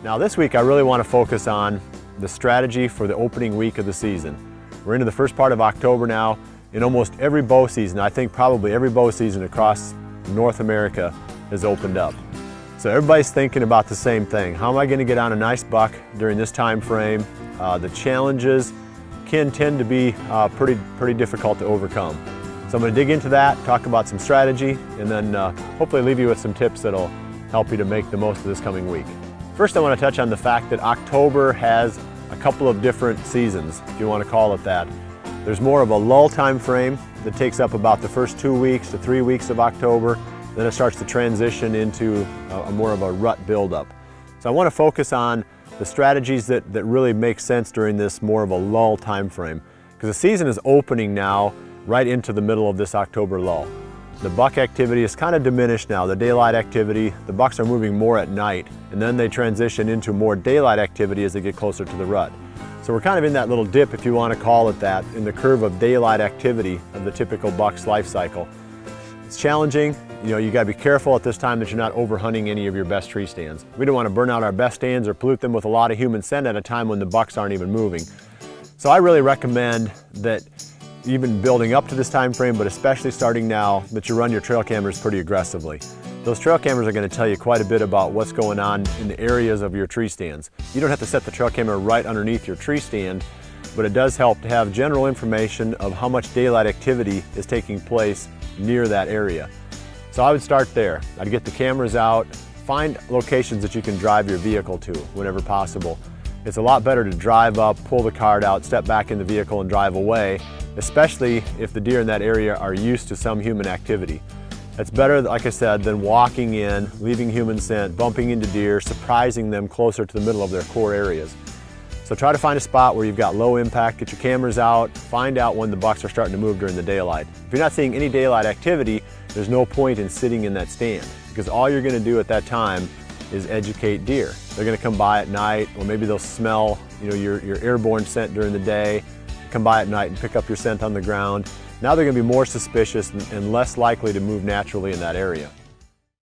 Now this week I really want to focus on the strategy for the opening week of the season. We're into the first part of October now. In almost every bow season, I think probably every bow season across North America has opened up. So everybody's thinking about the same thing. How am I going to get on a nice buck during this time frame? The challenges can tend to be pretty difficult to overcome. So I'm going to dig into that, talk about some strategy, and then hopefully leave you with some tips that'll help you to make the most of this coming week. First, I want to touch on the fact that October has a couple of different seasons, if you want to call it that. There's more of a lull time frame that takes up about the first 2 weeks to 3 weeks of October. Then it starts to transition into more of a rut buildup. So I want to focus on the strategies that really make sense during this more of a lull time frame, because the season is opening now right into the middle of this October lull. The buck activity is kind of diminished now, the daylight activity. The bucks are moving more at night, and then they transition into more daylight activity as they get closer to the rut. So we're kind of in that little dip, if you want to call it that, in the curve of daylight activity of the typical buck's life cycle. It's challenging. You got to be careful at this time that you're not overhunting any of your best tree stands. We don't want to burn out our best stands or pollute them with a lot of human scent at a time when the bucks aren't even moving. So I really recommend that even building up to this time frame, but especially starting now, that you run your trail cameras pretty aggressively. Those trail cameras are going to tell you quite a bit about what's going on in the areas of your tree stands. You don't have to set the trail camera right underneath your tree stand, but it does help to have general information of how much daylight activity is taking place near that area. So I would start there. I'd get the cameras out, find locations that you can drive your vehicle to whenever possible. It's a lot better to drive up, pull the card out, step back in the vehicle and drive away, especially if the deer in that area are used to some human activity. That's better, like I said, than walking in, leaving human scent, bumping into deer, surprising them closer to the middle of their core areas. So try to find a spot where you've got low impact, get your cameras out, find out when the bucks are starting to move during the daylight. If you're not seeing any daylight activity, there's no point in sitting in that stand, because all you're going to do at that time is educate deer. They're going to come by at night, or maybe they'll smell your airborne scent during the day, come by at night and pick up your scent on the ground. Now they're going to be more suspicious and less likely to move naturally in that area.